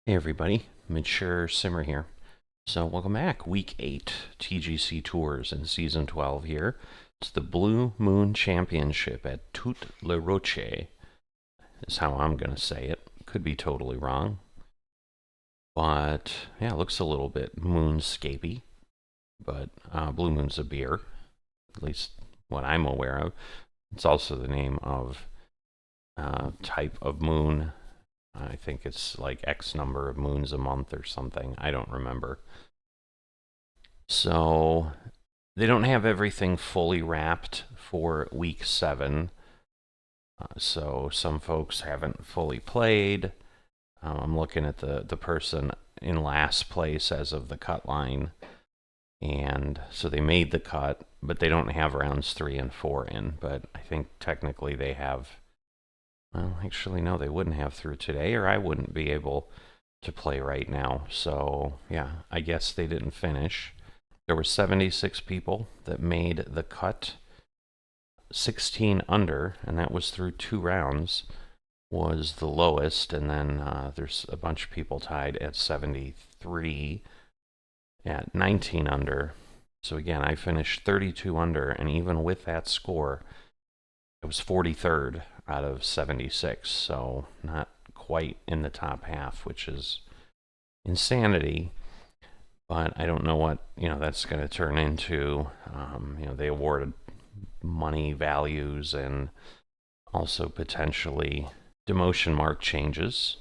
Hey everybody, Mature Simmer here. So welcome back, Week 8 TGC Tours in Season 12 here. It's the Blue Moon Championship at Tout Le Rocher, is how I'm going to say it. Could be totally wrong. But, yeah, it looks a little bit moonscapey. But Blue Moon's a beer, at least what I'm aware of. It's also the name of type of moon. I think it's like X number of moons a month or something. I don't remember. So they don't have everything fully wrapped for week 7. So some folks haven't fully played. I'm looking at the person in last place as of the cut line. And so they made the cut, but they don't have rounds 3 and 4 in. But I think technically they have. Well, actually, no, they wouldn't have through today, or I wouldn't be able to play right now. So, yeah, I guess they didn't finish. There were 76 people that made the cut. 16 under, and that was through 2 rounds, was the lowest. And then there's a bunch of people tied at 73 at 19 under. So, again, I finished 32 under, and even with that score, it was 43rd out of 76, so not quite in the top half, which is insanity. But I don't know what that's going to turn into. They awarded money values and also potentially demotion mark changes.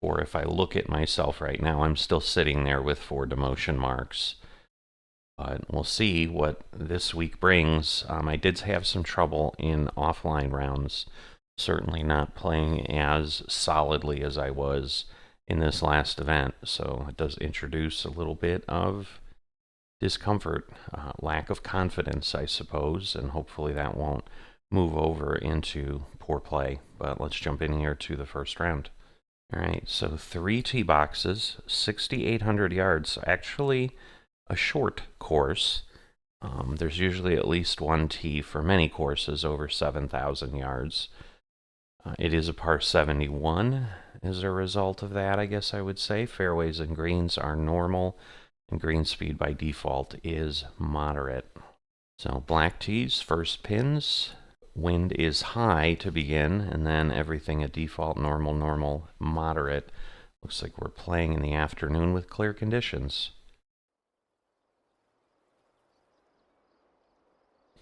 Or if I look at myself right now, I'm still sitting there with 4 demotion marks. But we'll see what this week brings. I did have some trouble in offline rounds. Certainly not playing as solidly as I was in this last event. So it does introduce a little bit of discomfort, lack of confidence, I suppose. And hopefully that won't move over into poor play. But let's jump in here to the first round. All right, so 3 tee boxes, 6,800 yards. Actually, a short course. There's usually at least 1 tee for many courses over 7,000 yards. It is a par 71 as a result of that, I guess I would say. Fairways and greens are normal, and green speed by default is moderate. So black tees, first pins. Wind is high to begin, and then everything at default, normal, moderate. Looks like we're playing in the afternoon with clear conditions.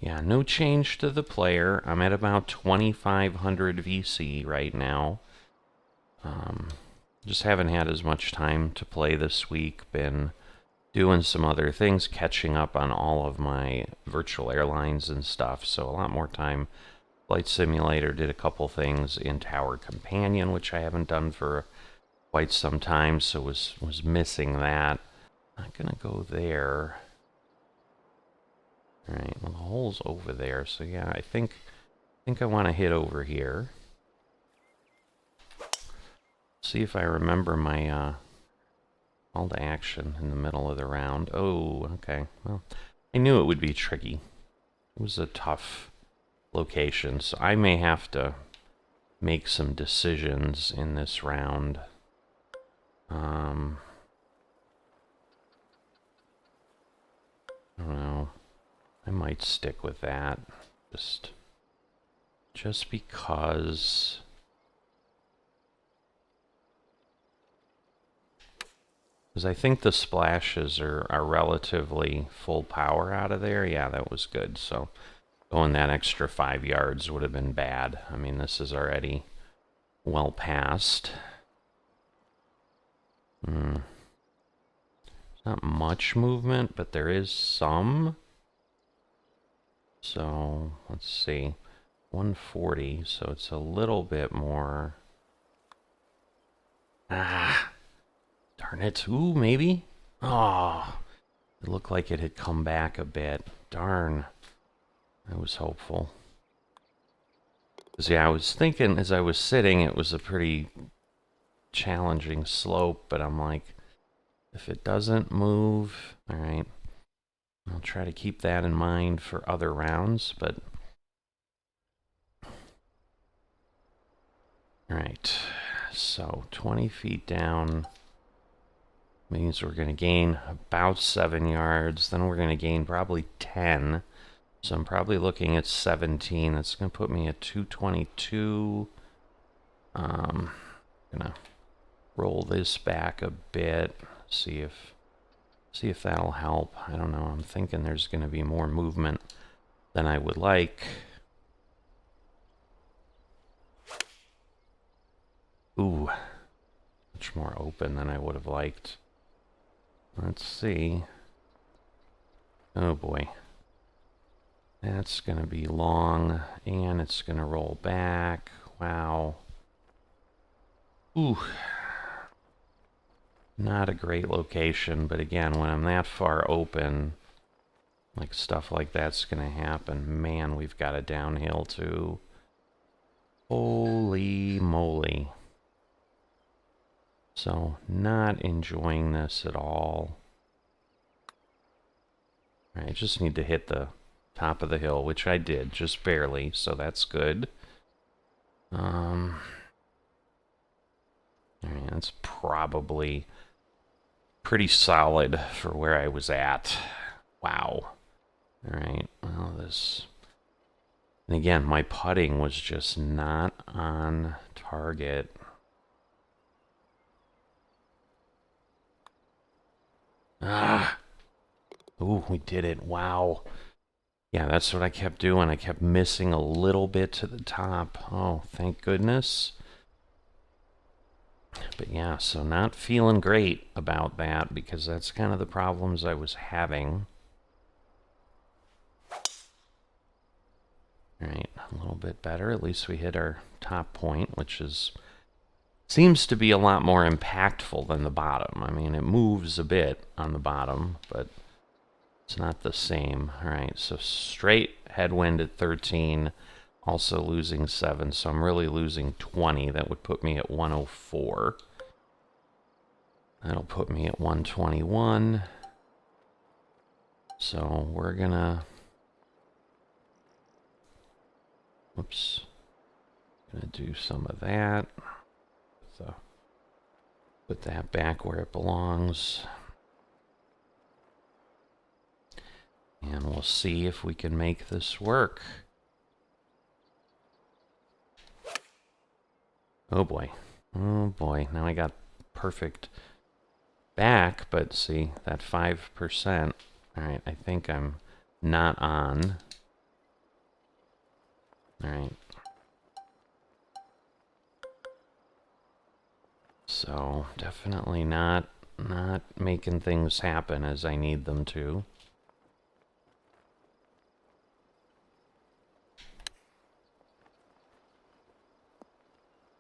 Yeah, no change to the player. I'm at about 2,500 VC right now. Just haven't had as much time to play this week. Been doing some other things, catching up on all of my virtual airlines and stuff. So a lot more time. Flight Simulator, did a couple things in Tower Companion, which I haven't done for quite some time, so was missing that. I'm gonna go there. All right, well, the hole's over there, so yeah, I think I want to hit over here. See if I remember my call to action in the middle of the round. Oh, okay. Well, I knew it would be tricky. It was a tough location, so I may have to make some decisions in this round. I don't know. I might stick with that, just because. Because I think the splashes are relatively full power out of there. Yeah, that was good. So going that extra 5 yards would have been bad. I mean, this is already well past. There's not much movement, but there is some. So let's see, 140, so it's a little bit more. Ah, darn it. Ooh, maybe. Oh, it looked like it had come back a bit. Darn. I was hopeful. Because, yeah, I was thinking as I was sitting, it was a pretty challenging slope, but I'm like, if it doesn't move, all right, I'll try to keep that in mind for other rounds, but. All right, so 20 feet down, Means we're going to gain about 7 yards. Then we're going to gain probably 10. So I'm probably looking at 17. That's going to put me at 222. Gonna roll this back a bit. See if that'll help. I don't know. I'm thinking there's going to be more movement than I would like. Ooh, much more open than I would have liked. Let's see. Oh boy. That's going to be long, and it's going to roll back. Wow. Ooh. Not a great location, but again, when I'm that far open, like stuff like that's going to happen. Man, we've got a downhill too. Holy moly. So, not enjoying this at all. I just need to hit the top of the hill, which I did, just barely, so that's good. Alright, that's probably pretty solid for where I was at. Wow. Alright, well, this... And again, my putting was just not on target. Ah! Ooh, we did it. Wow. Yeah, that's what I kept doing. I kept missing a little bit to the top. Oh, thank goodness. But yeah, so not feeling great about that because that's kind of the problems I was having. Alright, a little bit better. At least we hit our top point, which seems to be a lot more impactful than the bottom. I mean, it moves a bit on the bottom, but it's not the same. Alright, so straight headwind at 13, also losing 7, so I'm really losing 20. That would put me at 104. That'll put me at 121. So we're gonna... Whoops. Gonna do some of that. So put that back where it belongs. And we'll see if we can make this work. Oh boy. Oh boy. Now I got perfect back, but see, that 5%. Alright, I think I'm not on. Alright. So, definitely not making things happen as I need them to.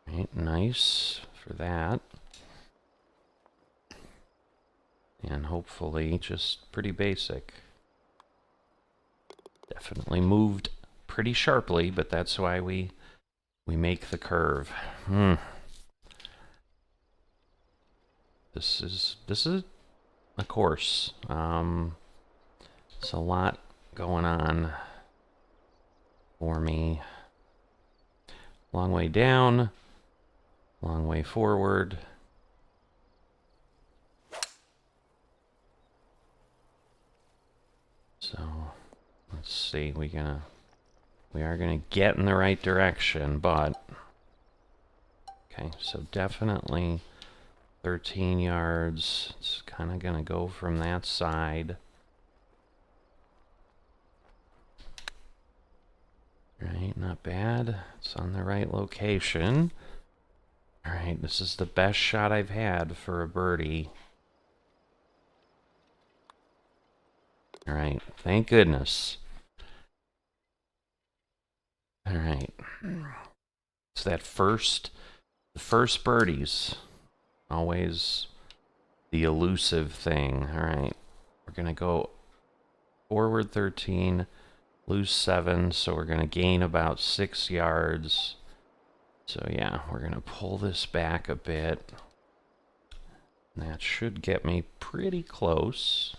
Right, nice for that. And hopefully just pretty basic. Definitely moved pretty sharply, but that's why we make the curve. This is a course. It's a lot going on for me. Long way down, long way forward. So let's see. We are gonna get in the right direction, but okay. So definitely 13 yards. It's kind of gonna go from that side. Right, not bad. It's on the right location. Alright, this is the best shot I've had for a birdie. Alright, thank goodness. Alright. It's that the first birdies. Always the elusive thing. Alright, we're gonna go forward 13. Lose 7, so we're going to gain about 6 yards. So yeah, we're going to pull this back a bit. And that should get me pretty close.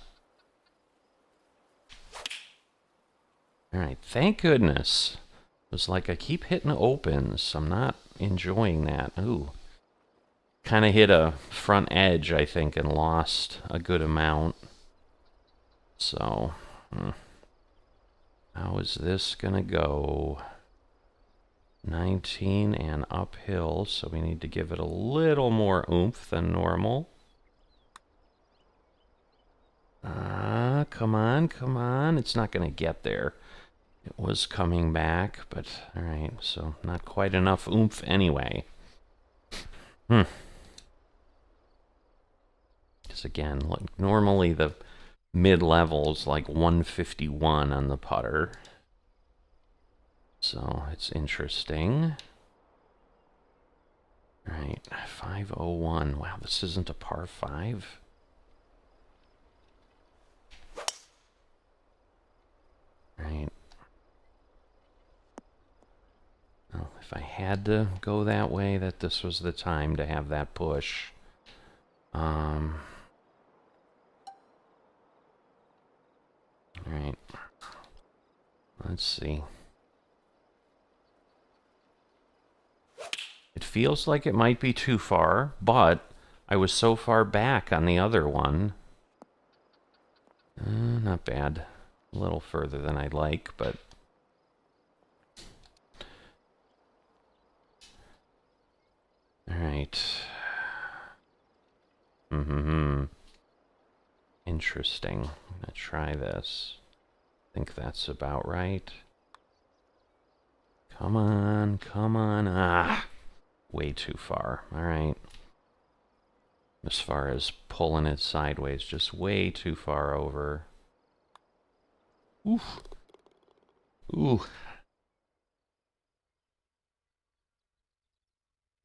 Alright, thank goodness. It was like I keep hitting opens. I'm not enjoying that. Ooh. kind of hit a front edge, I think, and lost a good amount. So, how is this gonna go? 19 and uphill, so we need to give it a little more oomph than normal. Come on, come on. It's not gonna get there. It was coming back, but alright, so not quite enough oomph anyway. Because again, like, normally the mid-level's like 151 on the putter. So it's interesting. Alright, 501. Wow, this isn't a par 5. Right. Well, if I had to go that way, that this was the time to have that push. Alright. Let's see. It feels like it might be too far, but I was so far back on the other one. Not bad. A little further than I'd like, but... Alright. Interesting. I'm gonna try this. I think that's about right. Come on, come on. Ah! Way too far. Alright. As far as pulling it sideways, just way too far over. Oof. Ooh.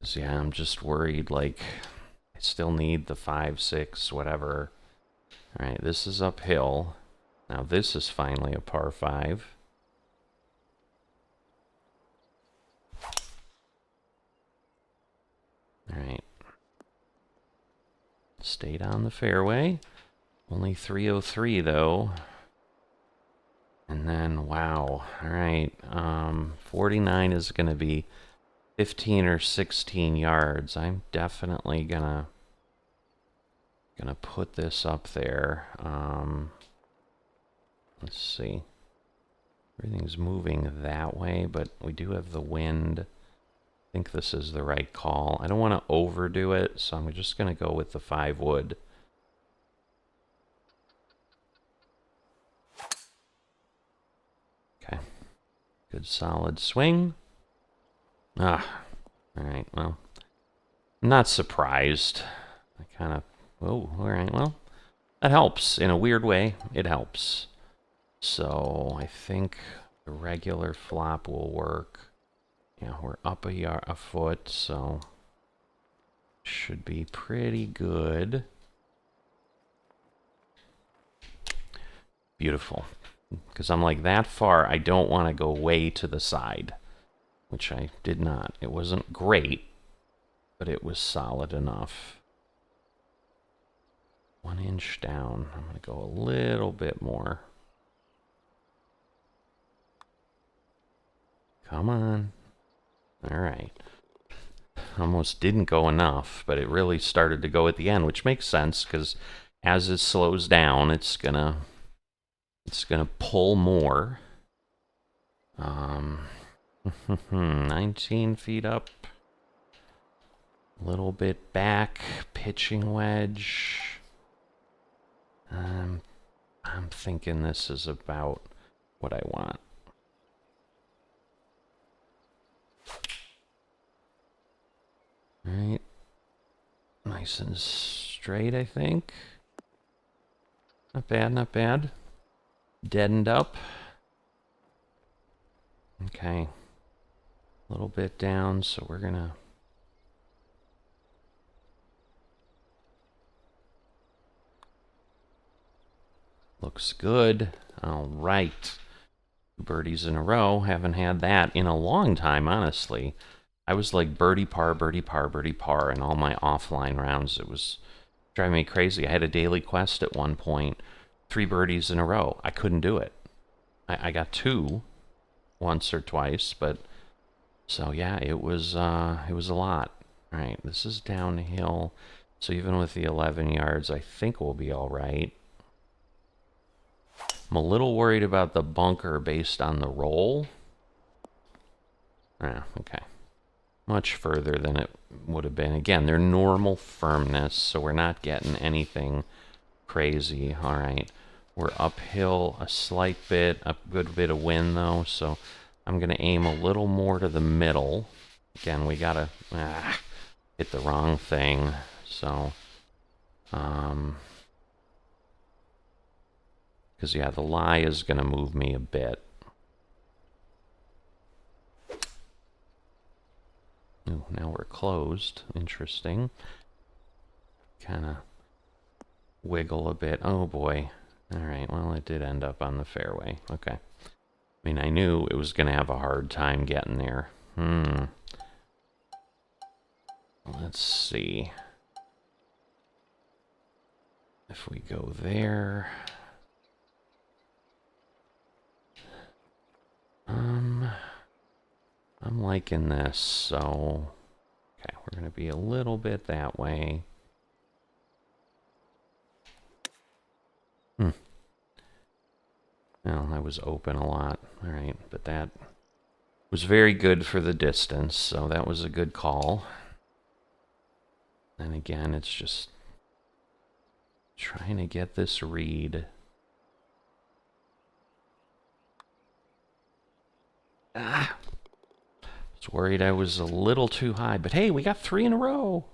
So yeah, I'm just worried, like, I still need the 5, 6, whatever. Alright, this is uphill. Now this is finally a par 5. Alright. Stayed on the fairway. Only 303 though. And then, wow. Alright. 49 is going to be 15 or 16 yards. I'm definitely gonna put this up there. Let's see. Everything's moving that way, but we do have the wind. I think this is the right call. I don't want to overdo it, so I'm just going to go with the 5 wood. Okay. Good solid swing. Alright, well. I'm not surprised. I kind of... Oh, alright, well. That helps. In a weird way, it helps. So, I think the regular flop will work. Yeah, we're up a foot, so... Should be pretty good. Beautiful. Because I'm like, that far, I don't want to go way to the side. Which I did not. It wasn't great, but it was solid enough. 1 inch down. I'm going to go a little bit more. Come on. All right. Almost didn't go enough, but it really started to go at the end, which makes sense because as it slows down, it's gonna pull more. 19 feet up. A little bit back, pitching wedge. I'm thinking this is about what I want. All right. Nice and straight, I think. Not bad, not bad. Deadened up. Okay. A little bit down, so we're gonna... Looks good. All right. 2 birdies in a row. Haven't had that in a long time, honestly. I was like birdie par, birdie par, birdie par in all my offline rounds. It was driving me crazy. I had a daily quest at one point. 3 birdies in a row. I couldn't do it. I got 2 once or twice, but... So yeah, it was a lot. All right, this is downhill. So even with the 11 yards, I think we'll be all right. I'm a little worried about the bunker based on the roll. Ah, okay. Much further than it would have been. Again, they're normal firmness, so we're not getting anything crazy. All right. We're uphill a slight bit, a good bit of wind though, so I'm going to aim a little more to the middle. Again, we got to hit the wrong thing. So, because yeah, the lie is going to move me a bit. Ooh, now we're closed. Interesting. Kind of wiggle a bit. Oh boy. All right, well, it did end up on the fairway. Okay. I mean, I knew it was going to have a hard time getting there. Let's see. If we go there... I'm liking this, so... Okay, we're going to be a little bit that way. Well, I was open a lot. All right, but that was very good for the distance, so that was a good call. And again, it's just trying to get this read. I was worried I was a little too high, but hey, we got 3 in a row.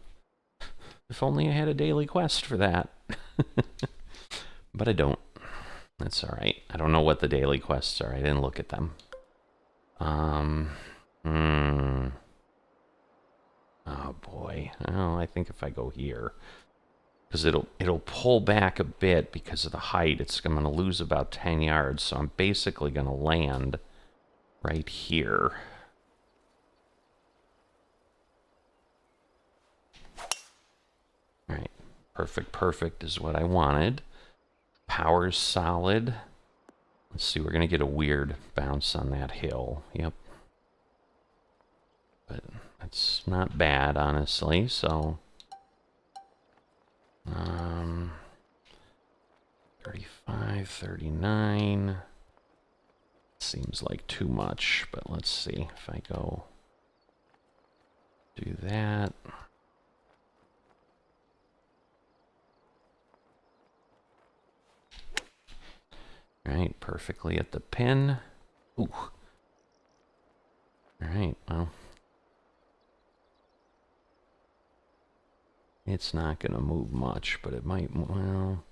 If only I had a daily quest for that. But I don't. That's all right. I don't know what the daily quests are. I didn't look at them. Oh boy. Oh, I think if I go here, because it'll pull back a bit because of the height. I'm going to lose about 10 yards, so I'm basically going to land right here. All right. Perfect is what I wanted. Power's solid. Let's see, we're going to get a weird bounce on that hill. Yep. But that's not bad, honestly, so... 35, 39... Seems like too much, but let's see if I go... do that... Alright, perfectly at the pin. Ooh. Alright, well. It's not going to move much, but it might, well,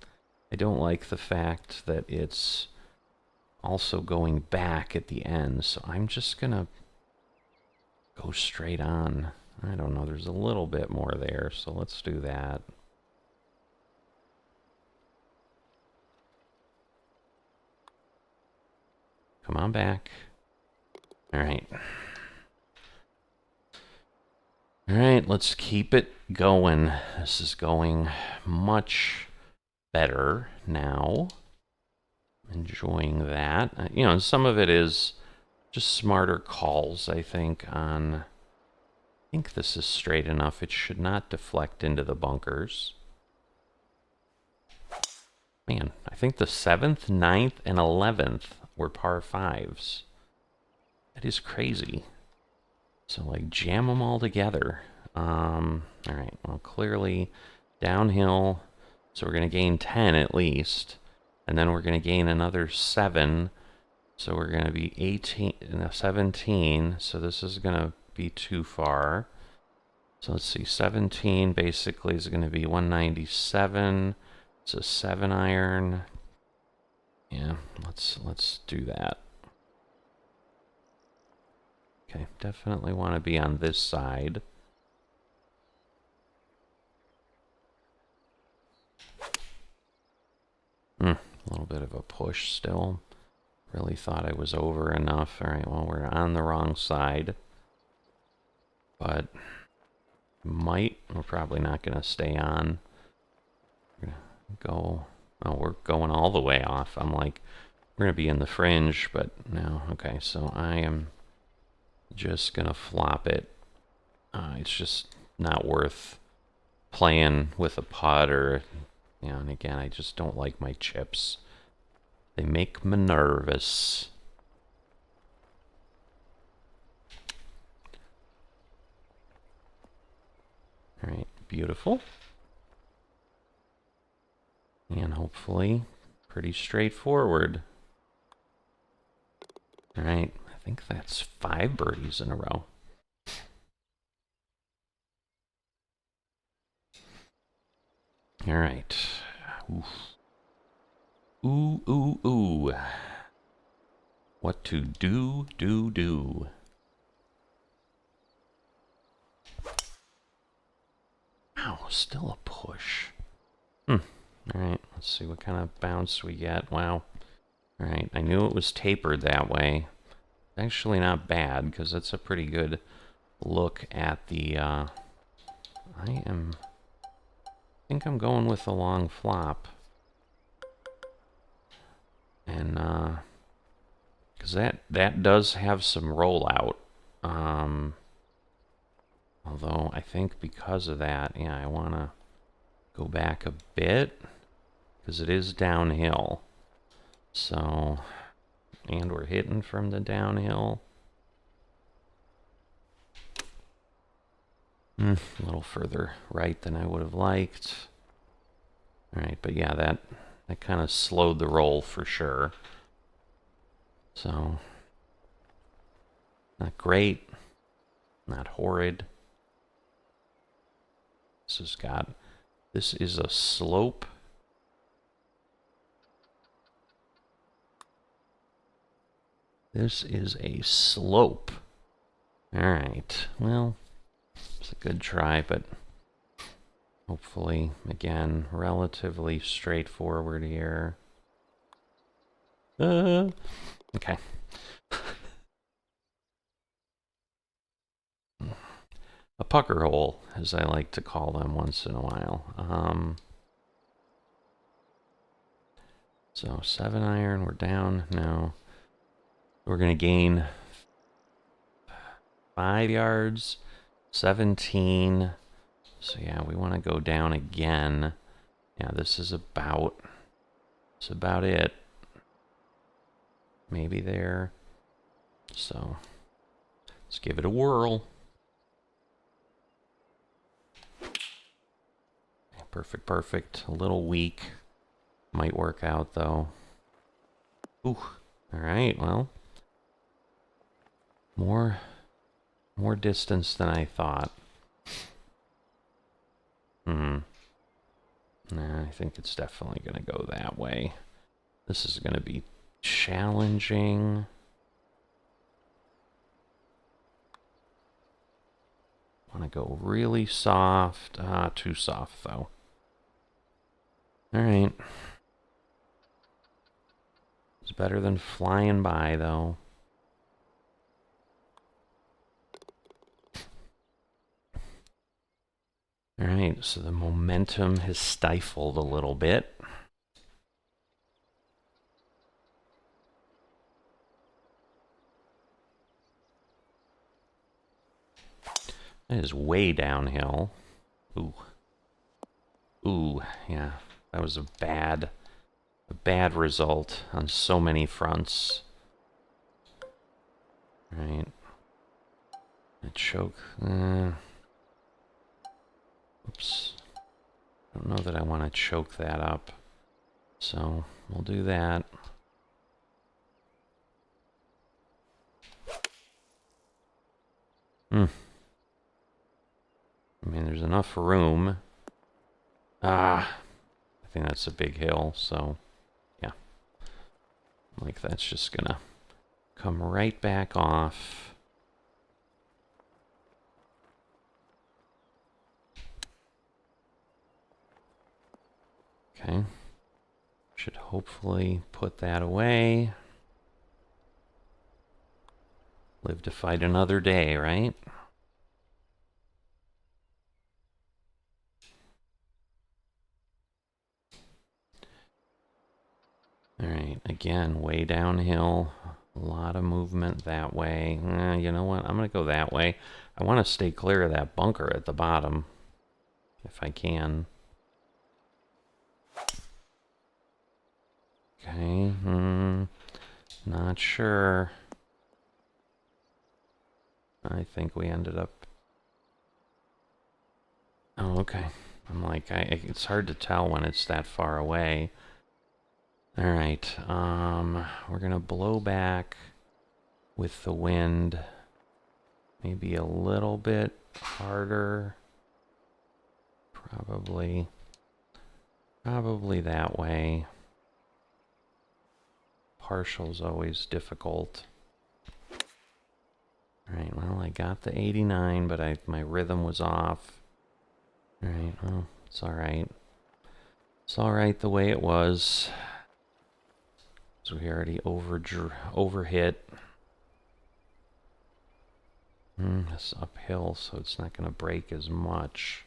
I don't like the fact that it's also going back at the end, so I'm just going to go straight on. I don't know, there's a little bit more there, so let's do that. Come on back. Alright. Alright, let's keep it going. This is going much better now. Enjoying that. You know, some of it is just smarter calls, I think, on... I think this is straight enough. It should not deflect into the bunkers. Man, I think the 7th, 9th, and 11th were par 5s. That is crazy. So, like, jam them all together. Alright, well, clearly downhill. So we're going to gain 10 at least. And then we're going to gain another 7. So we're going to be 18, 17. So this is going to be too far. So let's see, 17 basically is going to be 197. It's a 7 iron. Yeah, let's do that. Okay, definitely want to be on this side. A little bit of a push still. Really thought I was over enough. All right, well, we're on the wrong side. But we're probably not going to stay on. We're going to go, oh, we're going all the way off. I'm like, we're going to be in the fringe, but no. Okay, so I am just going to flop it. It's just not worth playing with a putt or, you know, and again, I just don't like my chips. They make me nervous. All right, beautiful. And hopefully pretty straightforward. All right, I think that's 5 birdies in a row. All right. Ooh, ooh, ooh. What to do. Ow, still a push. All right, let's see what kind of bounce we get. Wow. All right, I knew it was tapered that way. Actually not bad, because that's a pretty good look at the, I think I'm going with the long flop. And, because that does have some rollout. Although I think because of that, yeah, I want to go back a bit, because it is downhill. So, and we're hitting from the downhill. A little further right than I would have liked. All right, but yeah, that kind of slowed the roll for sure. So, not great, not horrid. This is a slope. This is a slope. All right, well, it's a good try, but hopefully, again, relatively straightforward here. Okay. A pucker hole, as I like to call them once in a while. So 7 iron, we're down now. We're going to gain 5 yards, 17. So yeah, we want to go down again. Yeah, this is about it. Maybe there. So let's give it a whirl. Perfect. A little weak. Might work out though. Ooh. All right, well. More distance than I thought. Nah, I think it's definitely going to go that way. This is going to be challenging. Want to go really soft. Too soft though. All right. It's better than flying by though. All right, so the momentum has stifled a little bit. That is way downhill. Ooh, yeah. That was a bad result on so many fronts. All right. A choke. Oops. I don't know that I want to choke that up. So we'll do that. I mean, there's enough room. I think that's a big hill, so yeah. Like that's just gonna come right back off. Okay. Should hopefully put that away. Live to fight another day, right? All right, again, way downhill. A lot of movement that way. You know what? I'm going to go that way. I want to stay clear of that bunker at the bottom, if I can. Okay, not sure. I think we ended up... Oh, okay. I'm like, it's hard to tell when it's that far away. Alright, we're gonna blow back with the wind. Maybe a little bit harder. Probably that way. Partial's always difficult. Alright, well, I got the 89, but my rhythm was off. Alright, well, it's alright. It's alright the way it was. So we already overhit. It's uphill, so it's not going to break as much.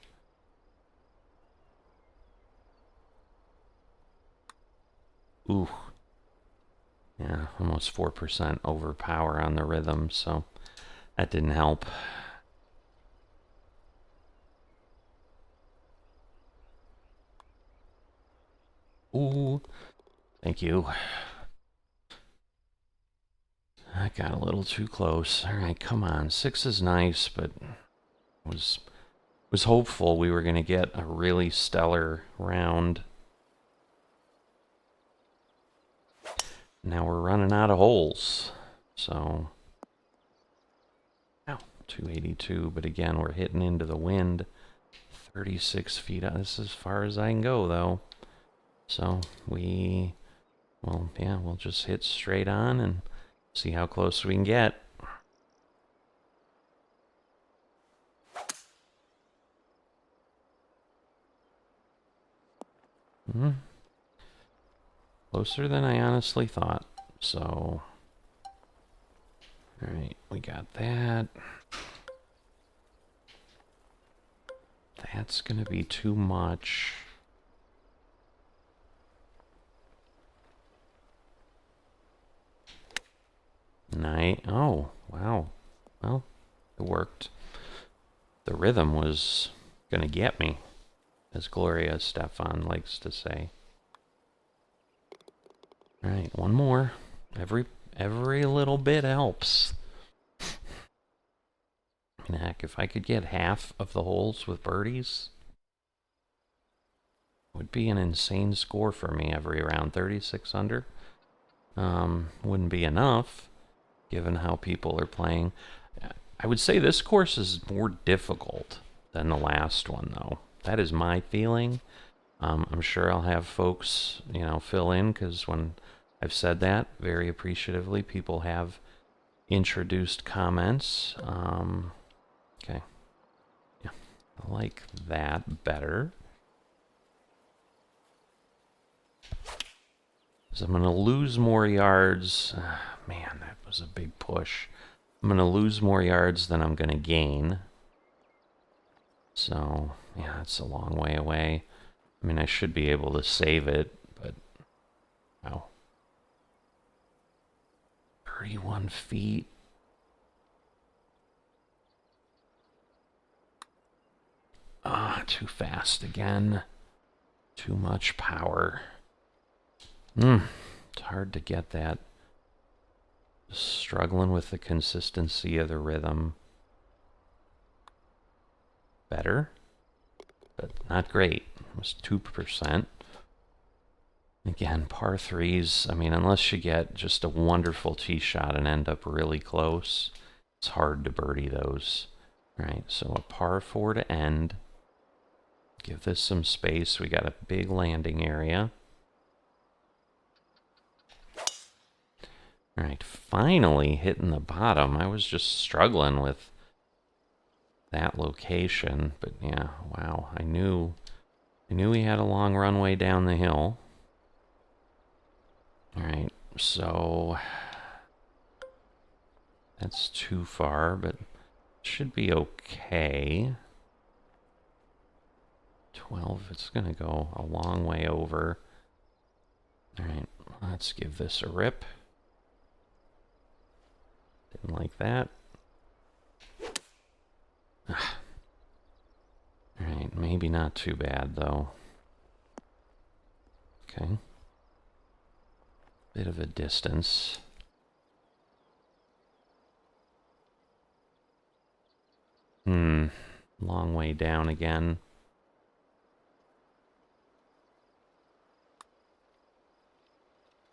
Ooh. Yeah, almost 4% overpower on the rhythm, so that didn't help. Ooh. Thank you. I got a little too close. All right, come on. 6 is nice, but was hopeful we were going to get a really stellar round. Now we're running out of holes. So, ow, 282, but again, we're hitting into the wind. 36 feet out. This is as far as I can go, though. So, well, yeah, we'll just hit straight on and see how close we can get. Closer than I honestly thought. So, alright, we got that. That's gonna be too much. Oh, wow. Well, it worked. The rhythm was gonna get me, as Gloria Stefan likes to say. Alright, one more. Every little bit helps. I mean, heck, if I could get half of the holes with birdies, it would be an insane score for me every round. 36 under. Wouldn't be enough, given how people are playing. I would say this course is more difficult than the last one, though. That is my feeling. I'm sure I'll have folks, fill in, because when I've said that, very appreciatively, people have introduced comments. Okay. Yeah, I like that better. So I'm going to lose more yards. Man, that was a big push. I'm going to lose more yards than I'm going to gain. So, yeah, it's a long way away. I mean, I should be able to save it, but... Wow. 31 feet. Too fast again. Too much power. It's hard to get that. Just struggling with the consistency of the rhythm. Better, but not great. It was 2%. Again, par threes, I mean, unless you get just a wonderful tee shot and end up really close, it's hard to birdie those. All right, so a par 4 to end. Give this some space. We got a big landing area. All right, finally hitting the bottom. I was just struggling with that location, but yeah, wow. I knew he had a long runway down the hill. All right, so that's too far, but should be okay. 12, it's going to go a long way over. All right, let's give this a rip. Didn't like that. Alright, maybe not too bad, though. Okay. Bit of a distance. Long way down again.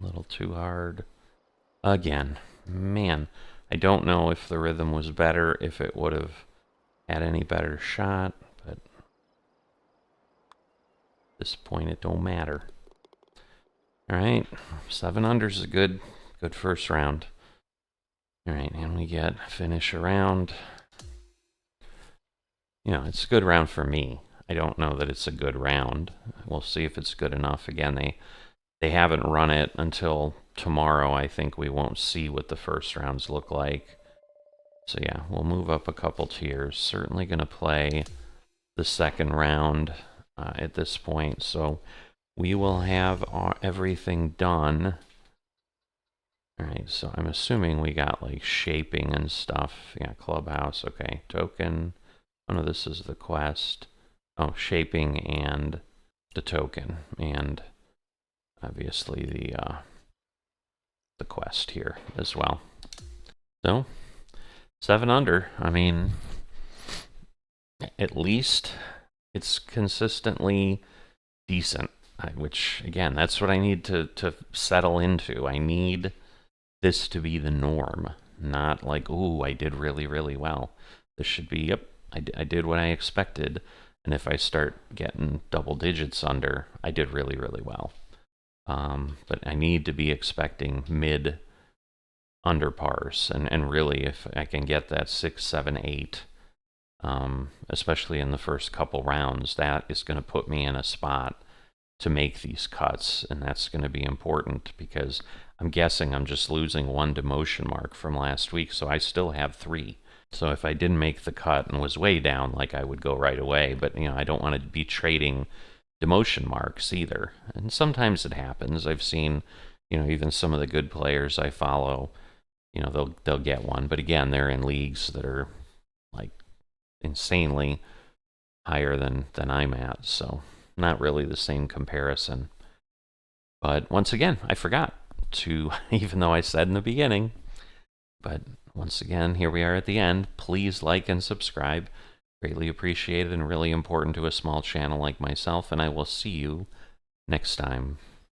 A little too hard. Again. Man, I don't know if the rhythm was better, if it would have had any better shot, but at this point it don't matter. Alright, 7 unders is a good first round. Alright, and we get finish a round. You know, it's a good round for me. I don't know that it's a good round. We'll see if it's good enough. Again, they haven't run it until tomorrow. I think we won't see what the first rounds look like. So yeah, we'll move up a couple tiers. Certainly going to play the second round at this point. So we will have everything done. Alright, so I'm assuming we got like shaping and stuff. Yeah, clubhouse. Okay, token. Oh no, this is the quest. Oh, shaping and the token. And obviously the quest here as well. So 7 under. I mean, at least it's consistently decent. Which again, that's what I need to settle into. I need this to be the norm, not like, ooh, I did really, really well. This should be, yep, I did what I expected. And if I start getting double digits under, I did really, really well. But I need to be expecting mid under pars. And really, if I can get that 6, 7, 8, especially in the first couple rounds, that is going to put me in a spot to make these cuts. And that's going to be important because I'm guessing I'm just losing 1 demotion mark from last week. So I still have 3. So if I didn't make the cut and was way down, like I would go right away. But, you know, I don't want to be trading demotion marks either. And sometimes it happens. I've seen, you know, even some of the good players I follow, you know, they'll get one. But again, they're in leagues that are like insanely higher than I'm at. So not really the same comparison. But once again, I forgot to, even though I said in the beginning, but once again, here we are at the end. Please like and subscribe. Greatly appreciated and really important to a small channel like myself, and I will see you next time.